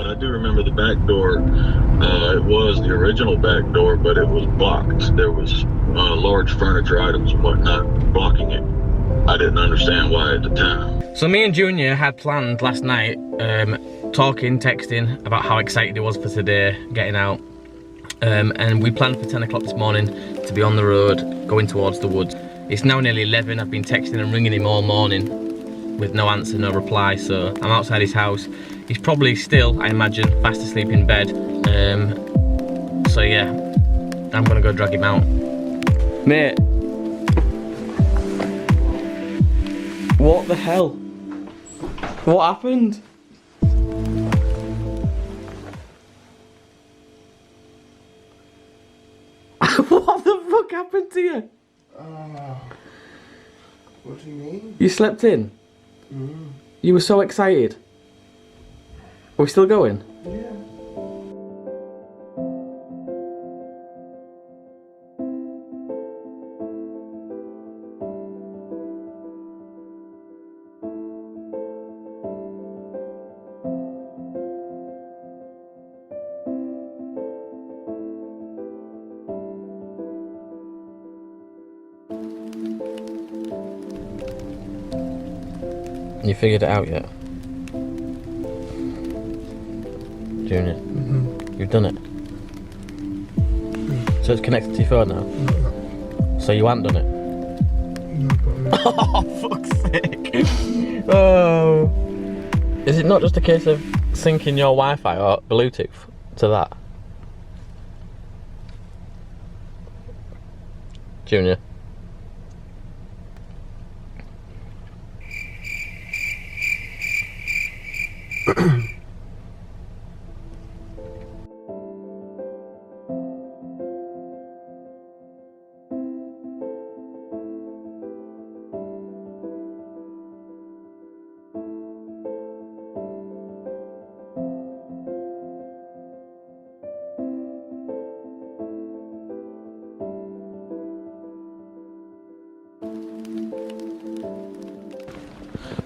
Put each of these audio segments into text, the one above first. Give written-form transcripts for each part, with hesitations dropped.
I do remember the back door. It was the original back door, but it was blocked. There was large furniture items and whatnot blocking it. I didn't understand why at the time. So me and Junior had planned last night, talking, texting about how excited he was for today, getting out. And we planned for 10 o'clock this morning to be on the road, going towards the woods. It's now nearly 11, I've been texting and ringing him all morning with no answer, no reply, so I'm outside his house. He's probably still, I imagine, fast asleep in bed. So yeah, I'm gonna go drag him out. Mate. What the hell? What happened? What the fuck happened to you? What do you mean? You slept in? You were so excited. Are we still going? Yeah. You figured it out yet? Junior? You've done it? So it's connected to your phone now? No. So you haven't done it? No, but Oh, fuck's sake! Oh. Is it not just a case of syncing your Wi-Fi or Bluetooth to that? Junior?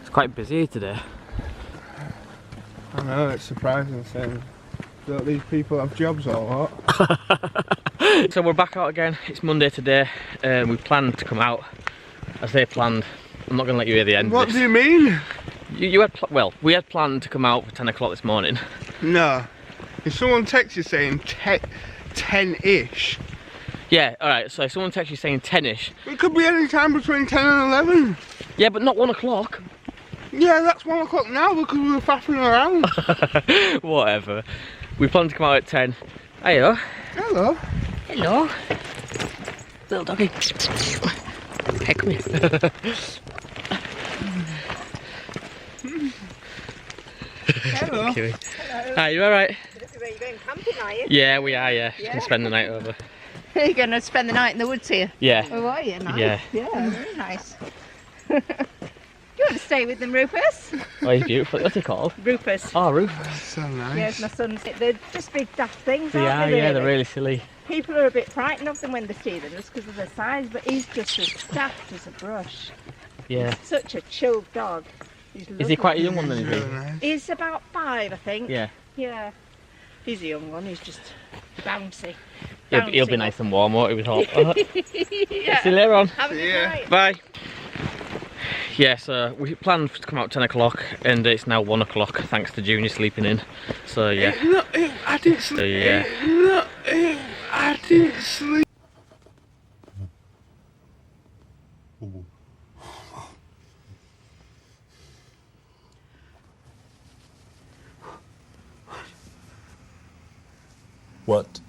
It's quite busy today. I know, it's surprising saying, don't these people have jobs or what? So we're back out again. It's Monday today. We planned to come out as they planned. I'm not going to let you hear the end. What do you mean? You had well, we had planned to come out for 10 o'clock this morning. No. If someone texts you saying 10-ish, Yeah, alright, so if someone texts you saying 10ish. it could be any time between 10 and 11. Yeah, but not 1 o'clock. Yeah, that's 1 o'clock now because we were faffing around. Whatever. We planned to come out at 10. Hiyo. Hello. Hello. Little doggy. Hey, come here. Hello. Hello. Hi, you alright? Where you going camping, are you? Yeah, we are, yeah. Just gonna spend the night over. Are you going to spend the night in the woods here? Yeah. Oh, are you? Nice. Yeah. Yeah, very nice. You want to stay with them, Rufus? Oh, he's beautiful. What's he called? Rufus. Oh, Roof. So nice. Yes, my son's. They're just big daft things, They aren't are, they? yeah, Really? they're really silly. People are a bit frightened of them when they see them just because of their size, but he's just as daft as a brush. Yeah. Such a chilled dog. He's Is he quite a young one then, is Really he? nice. He's about 5, I think. Yeah. Yeah. He's a young one, he's just bouncy. He'll be nice and warm, won't he, with hot? Yeah. See you later on. Have a good Yeah. night. Bye. Yeah, so we planned to come out 10 o'clock and it's now 1 o'clock thanks to Junior sleeping in. So yeah. No, I didn't sleep. So yeah. No, I didn't sleep. What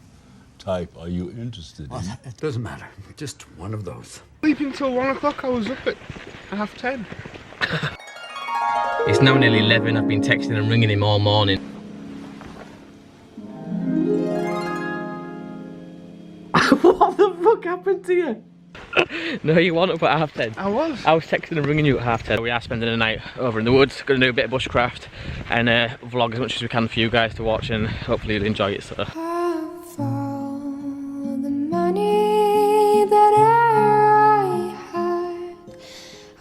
type are you interested in? Well, it doesn't matter. Just one of those. Sleeping till 1 o'clock. I was up at 10:30. It's now nearly 11. I've been texting and ringing him all morning. What the fuck happened to you? No, you weren't up at 10:30. I was. I was texting and ringing you at 10:30. We are spending the night over in the woods. Going to do a bit of bushcraft and vlog as much as we can for you guys to watch, and hopefully you'll enjoy it. So. The money that I had,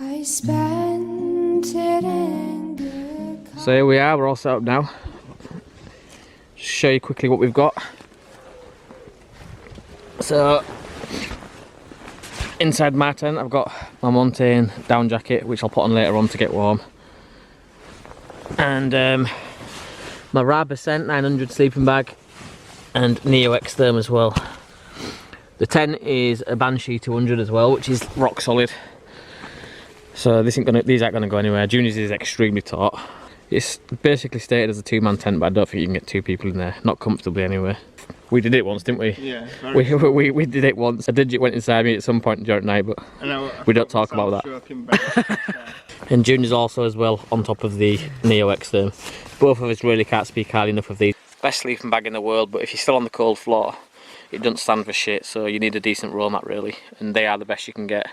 I spent it in good. So here we are. We're all set up now. show you quickly what we've got. So inside my tent I've got my Montane down jacket, which I'll put on later on to get warm, and my Rab Ascent 900 sleeping bag and Neo X-Therm as well. The tent is a Banshee 200 as well, which is rock solid. So these aren't gonna go anywhere. Junior's is extremely taut. It's basically stated as a 2-man tent, but I don't think you can get 2 people in there, not comfortably anyway. We did it once, didn't we? Yeah. We did it once. A Digit went inside me at some point during the night, but we don't talk about that. And Junior's also as well on top of the Neo X-Therm. Both of us really can't speak highly enough of these. Best sleeping bag in the world, but if you're still on the cold floor, it doesn't stand for shit, so you need a decent roll mat really, and they are the best you can get.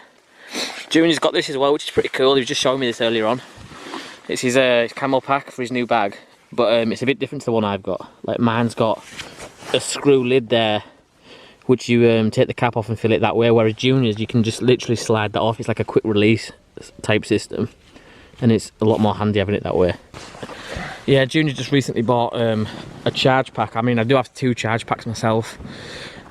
Junior's got this as well, which is pretty cool. He was just showing me this earlier on. It's his camel pack for his new bag, but it's a bit different to the one I've got. Like mine's got a screw lid there, which you take the cap off and fill it that way, whereas Junior's you can just literally slide that off. It's like a quick release type system, and it's a lot more handy having it that way. Yeah, Junior just recently bought a charge pack. I mean, I do have 2 charge packs myself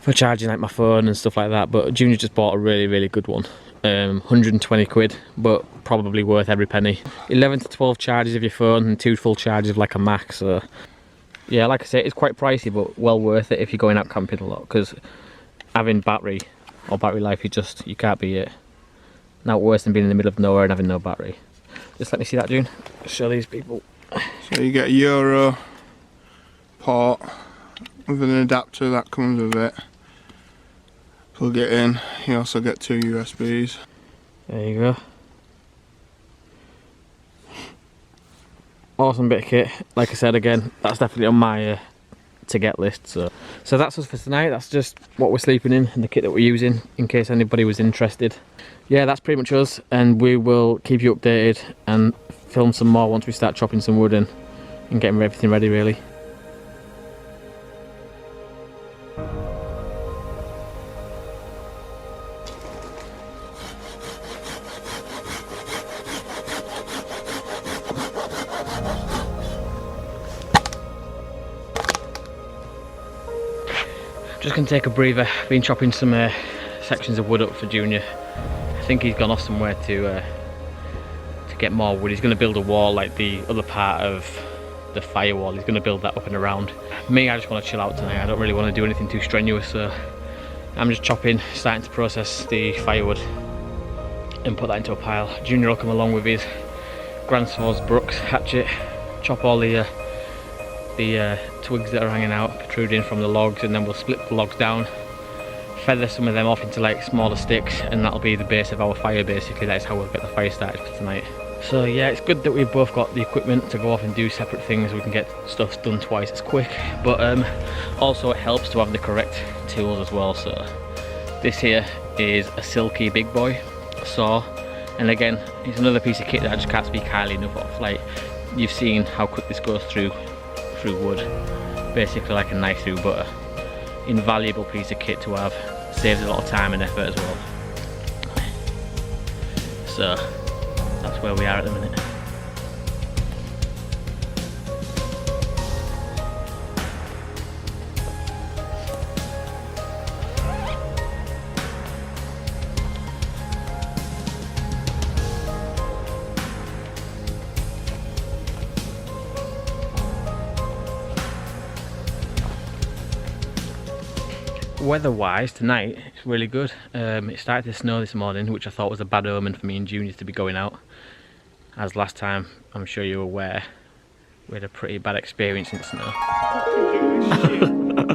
for charging like my phone and stuff like that, but Junior just bought a really good one. 120 quid, but probably worth every penny. 11 to 12 charges of your phone and 2 full charges of like a Mac, so yeah, like I say, it's quite pricey, but well worth it if you're going out camping a lot, because having battery or battery life, you can't beat it. Not worse than being in the middle of nowhere and having no battery. Just let me see that, June. Show these people. So you get a Euro port with an adapter that comes with it. Plug it in. You also get 2 USBs. There you go. Awesome bit of kit. Like I said again, that's definitely on my to get list. So that's us for tonight. That's just what we're sleeping in and the kit that we're using, in case anybody was interested. Yeah, that's pretty much us, and we will keep you updated and film some more once we start chopping some wood and getting everything ready really. Just gonna take a breather. Been chopping some sections of wood up for Junior. I think he's gone off somewhere to get more wood. He's gonna build a wall like the other part of the firewall. He's gonna build that up and around. Me, I just want to chill out tonight. I don't really want to do anything too strenuous, so I'm just chopping, starting to process the firewood and put that into a pile. Junior will come along with his Grand Swords Brooks hatchet, chop all the twigs that are hanging out, protruding from the logs, and then we'll split the logs down, feather some of them off into like smaller sticks, and that'll be the base of our fire basically. That is how we'll get the fire started for tonight. So yeah, it's good that we've both got the equipment to go off and do separate things. We can get stuff done twice as quick, but also it helps to have the correct tools as well. So this here is a Silky Big Boy saw, and again, it's another piece of kit that I just can't speak highly enough of. Like, you've seen how quick this goes through wood, basically like a knife through butter. Invaluable piece of kit to have, saves a lot of time and effort as well. So that's where we are at the minute. Weather-wise tonight, it's really good. It started to snow this morning, which I thought was a bad omen for me and Junior to be going out. As last time, I'm sure you're aware, we had a pretty bad experience in the snow.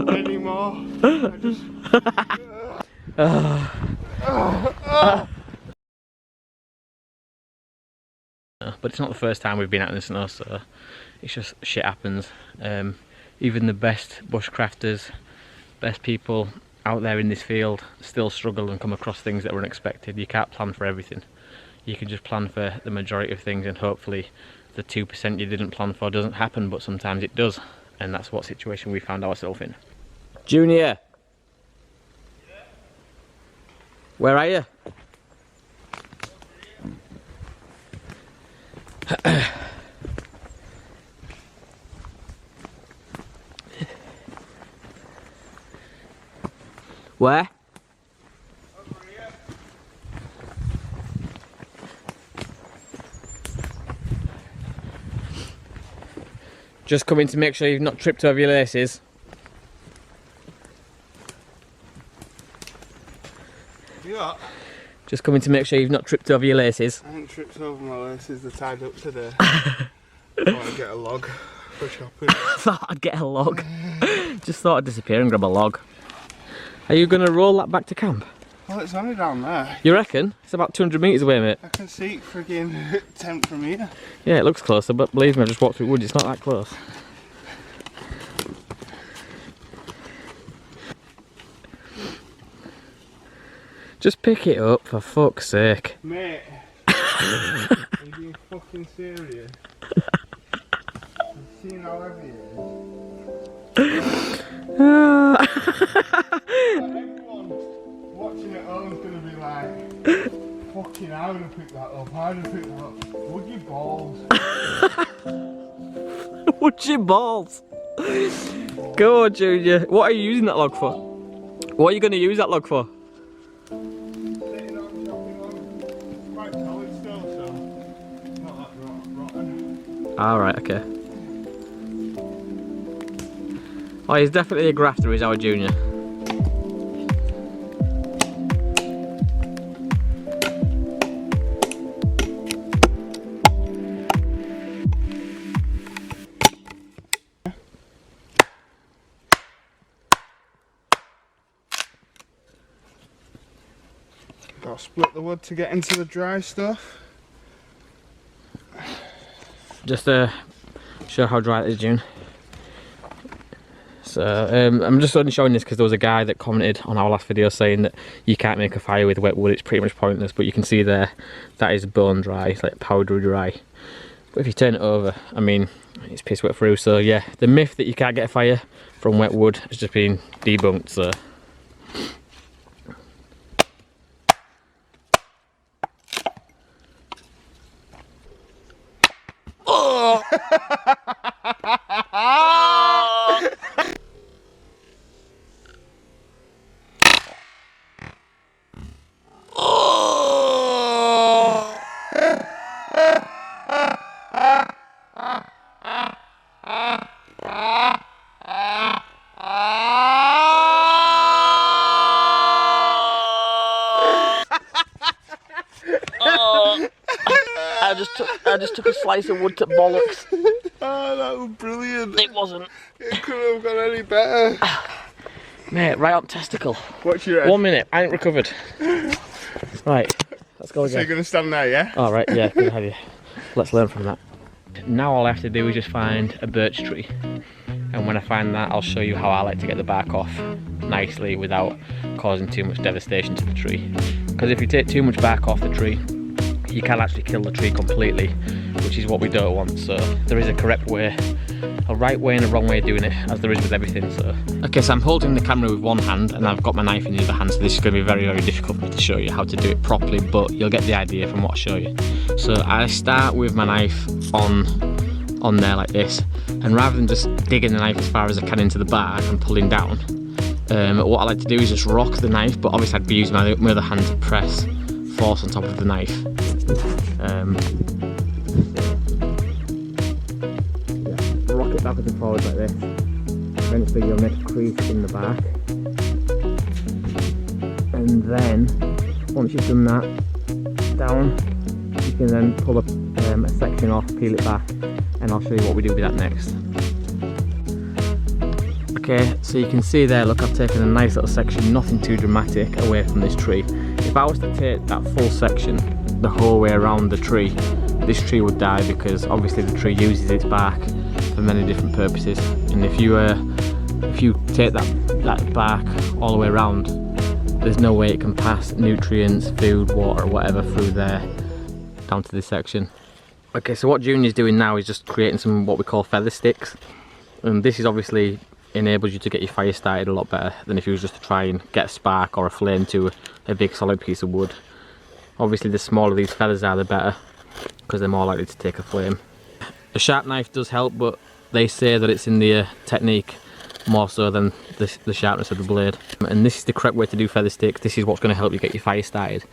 Anymore. But it's not the first time we've been out in the snow, so it's just shit happens. Even the best bushcrafters, best people out there in this field still struggle and come across things that are unexpected. You can't plan for everything. You can just plan for the majority of things, and hopefully the 2% you didn't plan for doesn't happen, but sometimes it does, and that's what situation we found ourselves in. Junior! Where are you? Where? Just coming to make sure you've not tripped over your laces. Yeah. Just coming to make sure you've not tripped over your laces. I haven't tripped over my laces, they're tied up today. I want to get a log for shopping. Thought I'd get a log. Just thought I'd disappear and grab a log. Are you going to roll that back to camp? Well, it's only down there. You reckon? It's about 200 metres away, mate. I can see friggin' tent from here. Yeah, it looks closer, but believe me, I just walked through woods, it's not that close. Just pick it up, for fuck's sake. Mate, are you being fucking serious? You've seen how heavy it is? Everyone watching at home is going to be like, fucking I would have picked that up, I would have picked that up. Would you balls? Would you balls? Go on, Junior. What are you using that log for? What are you going to use that log for? Sitting on, chopping on. It's quite solid still, so not that rotten. Alright, okay. Oh, he's definitely a grafter, he's our Junior. Got to split the wood to get into the dry stuff. Just to show how dry it is, June. So I'm just only showing this because there was a guy that commented on our last video saying that you can't make a fire with wet wood, it's pretty much pointless, but you can see there that is bone dry, it's like powdery dry. But if you turn it over, I mean, it's piss wet through, so yeah, the myth that you can't get a fire from wet wood has just been debunked, so. Oh! I just took a slice of wood to bollocks. Oh, that was brilliant. It wasn't. It couldn't have gone any better. Mate, right on testicle. What's your head? 1 minute, I ain't recovered. Right, let's go So again. you're going to stand there, yeah? Alright, yeah, good to have you. Let's learn from that. Now all I have to do is just find a birch tree. And when I find that, I'll show you how I like to get the bark off nicely without causing too much devastation to the tree. Because if you take too much bark off the tree, you can actually kill the tree completely, which is what we don't want. So there is a correct way, a right way and a wrong way of doing it, as there is with everything. So okay, so I'm holding the camera with one hand and I've got my knife in the other hand, so this is going to be very, very difficult for me to show you how to do it properly, but you'll get the idea from what I show you. So I start with my knife on there like this, and rather than just digging the knife as far as I can into the bark and pulling down, what I like to do is just rock the knife, but obviously I'd be using my other hand to press force on top of the knife. Rock it backwards and forwards like this. Eventually you'll make a crease in the bark, and then once you've done that down, you can then pull a section off, peel it back, and I'll show you what we do with that next. Okay, so you can see there, look, I've taken a nice little section, nothing too dramatic, away from this tree. If I was to take that full section the whole way around the tree, this tree would die, because obviously the tree uses its bark for many different purposes, and if you take that bark all the way around, there's no way it can pass nutrients, food, water, whatever through there down to this section. Okay, so what Junior's doing now is just creating some what we call feather sticks, and this is obviously enables you to get your fire started a lot better than if you was just to try and get a spark or a flame to a big solid piece of wood. Obviously the smaller these feathers are, the better, because they're more likely to take a flame. A sharp knife does help, but they say that it's in the technique more so than the sharpness of the blade. And this is the correct way to do feather sticks. This is what's going to help you get your fire started.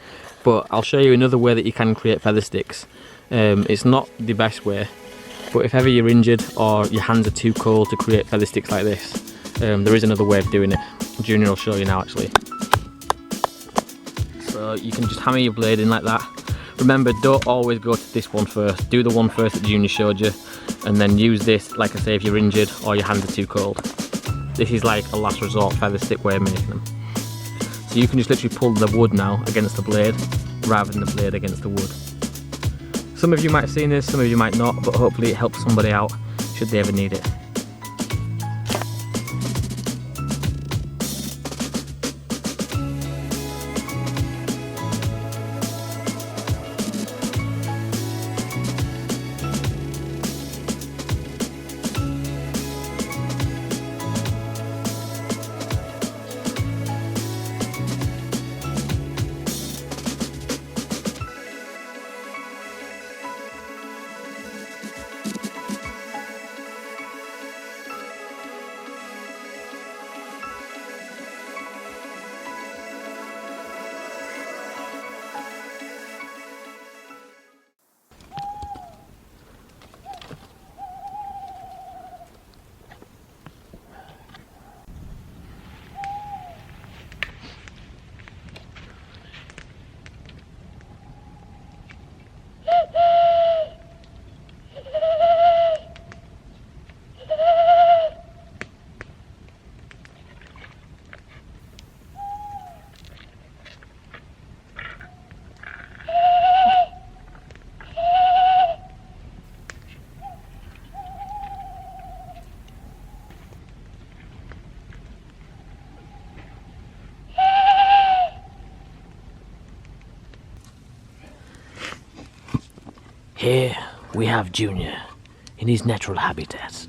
But I'll show you another way that you can create feather sticks. It's not the best way, but if ever you're injured or your hands are too cold to create feather sticks like this, there is another way of doing it. Junior will show you now actually. So you can just hammer your blade in like that. Remember, don't always go to this one first. Do the one first that Junior showed you, and then use this, like I say, if you're injured or your hands are too cold. This is like a last resort feather stick way of making them. So you can just literally pull the wood now against the blade, rather than the blade against the wood. Some of you might have seen this, some of you might not, but hopefully it helps somebody out should they ever need it. Here we have Junior in his natural habitat.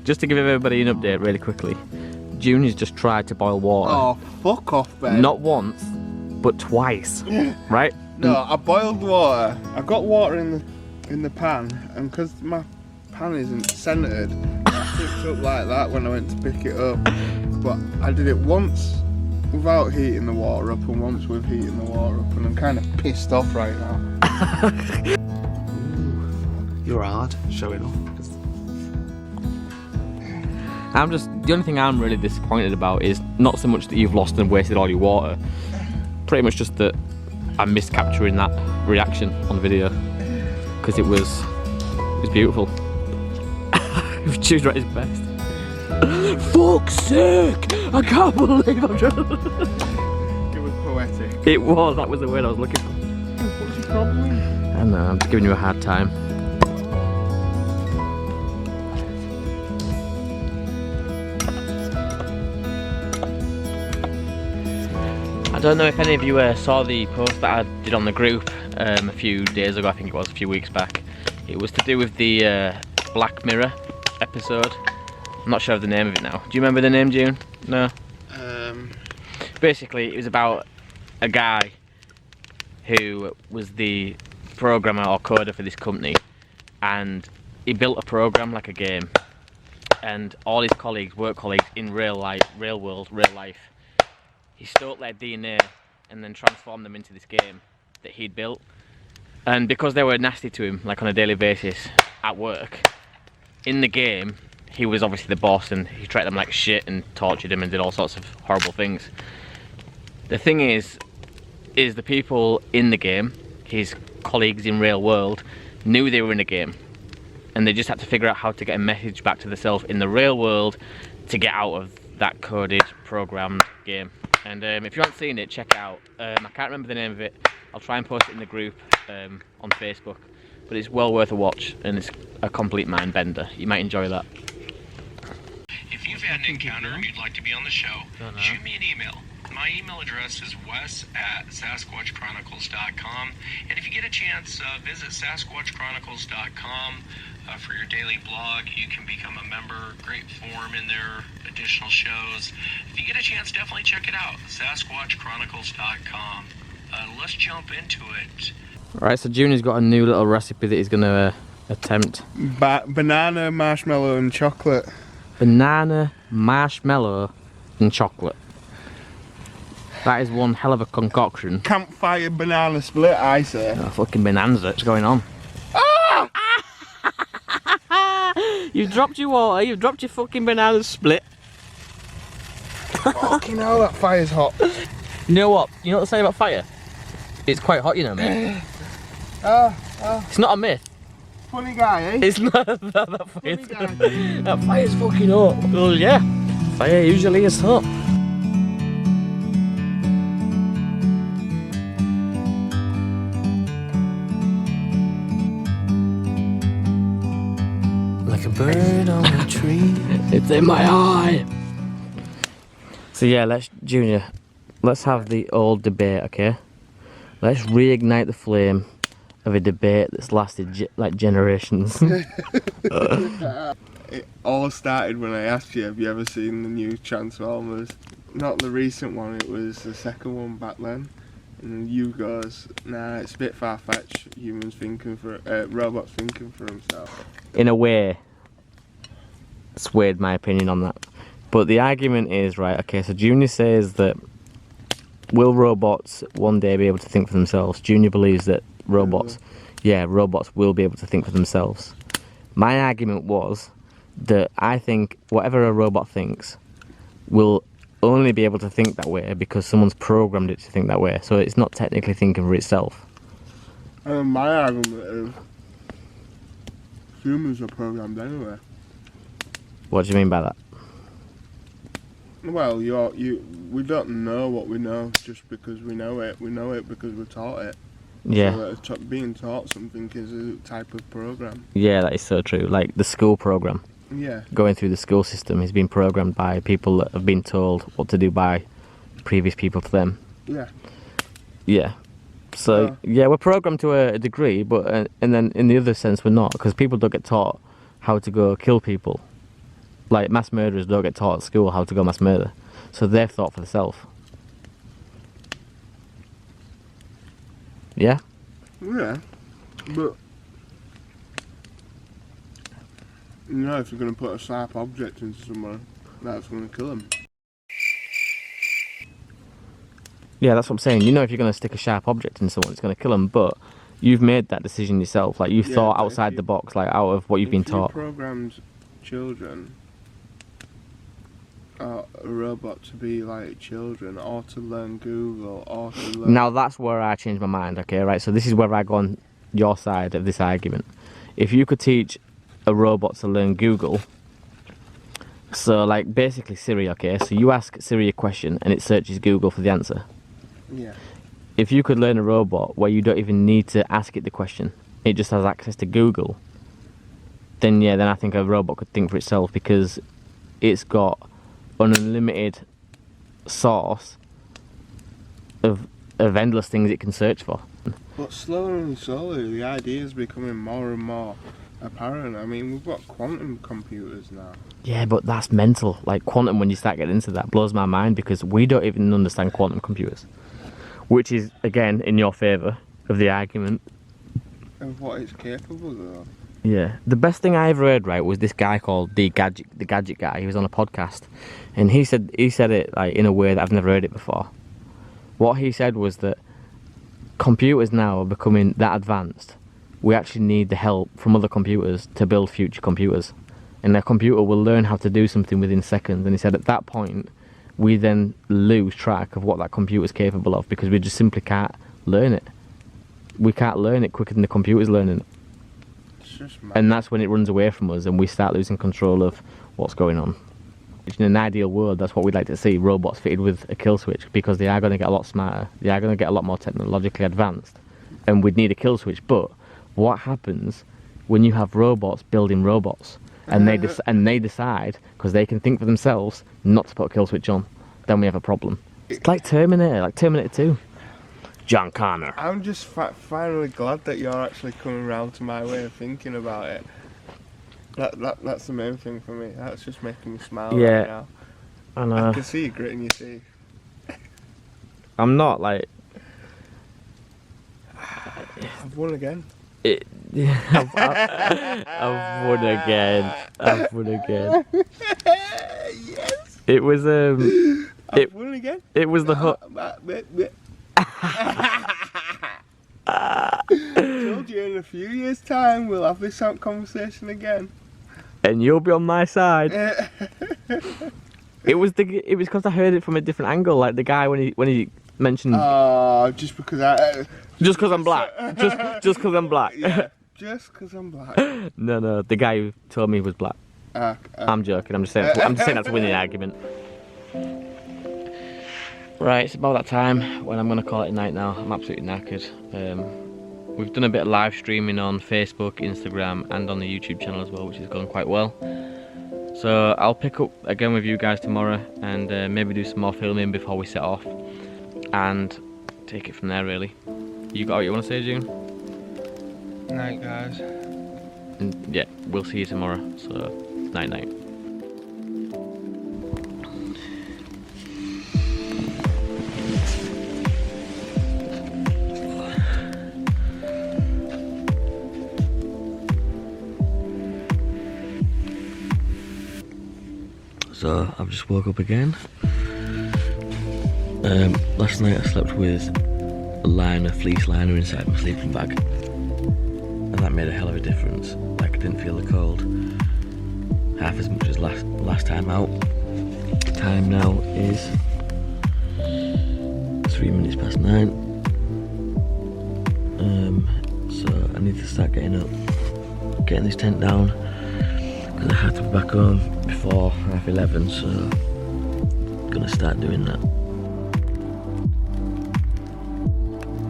Just to give everybody an update really quickly, Junior's just tried to boil water. Oh, fuck off, Ben. Not once, but twice, right? No, I boiled water. I got water in the pan, and because my pan isn't centered, I picked up like that when I went to pick it up. But I did it once without heating the water up and once with heating the water up, and I'm kind of pissed off right now. You're hard showing off. The only thing I'm really disappointed about is not so much that you've lost and wasted all your water, pretty much just that I missed capturing that reaction on video, because it was beautiful. Choose right his best. Fuck's sake! I can't believe I'm trying to... It was poetic. It was, that was the word I was looking for. What's your problem? I know, I'm just giving you a hard time. I don't know if any of you saw the post that I did on the group a few days ago, I think it was, a few weeks back. It was to do with the Black Mirror episode. I'm not sure of the name of it now. Do you remember the name, June? No? Basically, it was about a guy who was the programmer or coder for this company, and he built a program like a game, and all his colleagues, work colleagues in real life, he stole their DNA and then transformed them into this game that he'd built. And because they were nasty to him, like on a daily basis at work, in the game he was obviously the boss, and he treated them like shit and tortured them and did all sorts of horrible things. The thing is the people in the game, his colleagues in real world, knew they were in a game, and they just had to figure out how to get a message back to themselves in the real world to get out of that coded, programmed game. And if you haven't seen it, check it out. I can't remember the name of it. I'll try and post it in the group on Facebook, but it's well worth a watch, and it's a complete mind bender. You might enjoy that. If you've had an encounter and you'd like to be on the show, shoot me an email. My email address is wes@sasquatchchronicles.com, and if you get a chance, visit sasquatchchronicles.com for your daily blog. You can become a member. Great forum in there, additional shows. If you get a chance, definitely check it out, sasquatchchronicles.com. Let's jump into it. Alright, so Junior's got a new little recipe that he's going to attempt. Banana, marshmallow and chocolate. banana, marshmallow, and chocolate. That is one hell of a concoction. Campfire banana split, I say. Oh, fucking bonanza, what's going on? Ah! You've dropped your water, you've dropped your fucking banana split. Fucking hell, that fire's hot. You know what? You know what they say about fire? It's quite hot, you know, mate. It's not a myth. Funny guy, eh? It's not that fire's, that fire's fucking hot. Well, yeah, fire usually is hot. Like a bird on a tree. It's in my eye. So yeah, let's have the old debate, okay? Let's reignite the flame of a debate that's lasted like generations. It all started when I asked you, have you ever seen the new Transformers? Not the recent one, it was the second one back then. And you goes, nah, it's a bit far-fetched, humans thinking for, robots thinking for themselves. In a way, swayed my opinion on that. But the argument is, right, okay, so Junior says that will robots one day be able to think for themselves? Junior believes that robots will be able to think for themselves. My argument was that I think whatever a robot thinks will only be able to think that way because someone's programmed it to think that way. So it's not technically thinking for itself. My argument is humans are programmed anyway. What do you mean by that? Well, we don't know what we know just because we know it. We know it because we're taught it. Yeah. So being taught something is a type of program. Yeah, that is so true. Like the school program. Yeah. Going through the school system has been programmed by people that have been told what to do by previous people to them. Yeah. Yeah. So yeah, we're programmed to a degree, but and then in the other sense we're not, because people don't get taught how to go kill people. Like mass murderers don't get taught at school how to go mass murder, so they've thought for themselves. Yeah. Yeah, but you know, if you're going to put a sharp object into someone, that's going to kill them. Yeah, that's what I'm saying. You know, if you're going to stick a sharp object in someone, it's going to kill them. But you've made that decision yourself. Like you've thought outside the box, like out of what you've been taught. If you programmed children, a robot to be like children, or to learn Google, or to learn... Now that's where I change my mind. Okay, right. So this is where I go on your side of this argument. If you could teach a robot to learn Google, so like basically Siri, okay, so you ask Siri a question and it searches Google for the answer. Yeah. If you could learn a robot where you don't even need to ask it the question, it just has access to Google, then yeah, then I think a robot could think for itself, because it's got an unlimited source of endless things it can search for. But slowly and slowly, the idea is becoming more and more apparent. I mean, we've got quantum computers now. Yeah, but that's mental. Like quantum, when you start getting into that, blows my mind, because we don't even understand quantum computers, which is again in your favour of the argument Of what it's capable of. Yeah, the best thing I ever heard, right, was this guy called the gadget guy. He was on a podcast, and he said it like in a way that I've never heard it before. What he said was that computers now are becoming that advanced. We actually need the help from other computers to build future computers, and their computer will learn how to do something within seconds. And he said at that point, we then lose track of what that computer is capable of, because we just simply can't learn it. We can't learn it quicker than the computer's learning it. And that's when it runs away from us and we start losing control of what's going on. In an ideal world, that's what we'd like to see, robots fitted with a kill switch, because they are going to get a lot smarter, they are going to get a lot more technologically advanced, and we'd need a kill switch. But what happens when you have robots building robots and they decide, because they can think for themselves, not to put a kill switch on? Then we have a problem. It's like Terminator 2. John Connor. I'm just finally glad that you're actually coming around to my way of thinking about it. That's the main thing for me. That's just making me smile right now. I know. I can see you gritting your teeth. I'm not like... I've won again. I've won again. I've won again. Yes. It was I've won again. It was the Told you in a few years' time we'll have this conversation again. And you'll be on my side. It was because I heard it from a different angle, like the guy when he mentioned. Just because I. Just because I'm black. Just because I'm black. Yeah, just because I'm black. No, the guy who told me he was black. I'm joking. I'm just saying that's winning the argument. Right, it's about that time when I'm going to call it a night now. I'm absolutely knackered. We've done a bit of live streaming on Facebook, Instagram and on the YouTube channel as well, which has gone quite well. So I'll pick up again with you guys tomorrow and maybe do some more filming before we set off and take it from there really. You got what you want to say, June? Night, guys. And yeah, we'll see you tomorrow, so night night. So I've just woke up again. Last night I slept with a fleece liner inside my sleeping bag, and that made a hell of a difference. Like I didn't feel the cold half as much as last time out. Time now is 9:03. So I need to start getting up, getting this tent down, because I have to be back home before 11:30. So I'm gonna start doing that.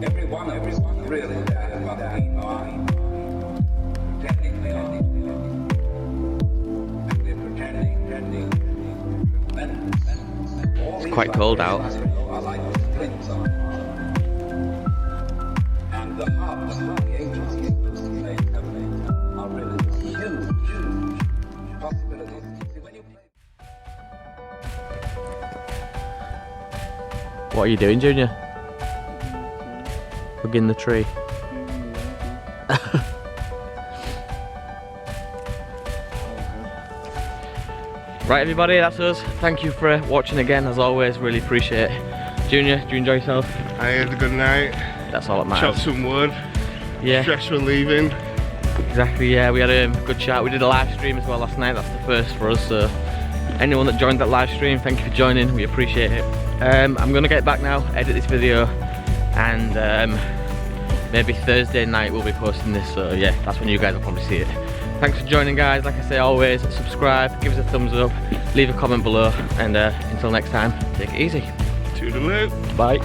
Everyone really bad about the technically they're pretending. It's quite cold out. And the hubs, the agencies are really huge possibilities. What are you doing, Junior? Hugging the tree. Right everybody, that's us. Thank you for watching again, as always, really appreciate it. Junior, do you enjoy yourself? I had a good night. That's all that matters. Chopped some wood. Yeah. Stress leaving. Exactly, yeah, we had a good chat. We did a live stream as well last night, that's the first for us, so anyone that joined that live stream, thank you for joining, we appreciate it. I'm gonna get back now, edit this video, and maybe Thursday night we'll be posting this, so yeah, that's when you guys will probably see it. Thanks for joining guys, like I say always, subscribe, give us a thumbs up, leave a comment below, and until next time, take it easy. Toodaloo. Bye.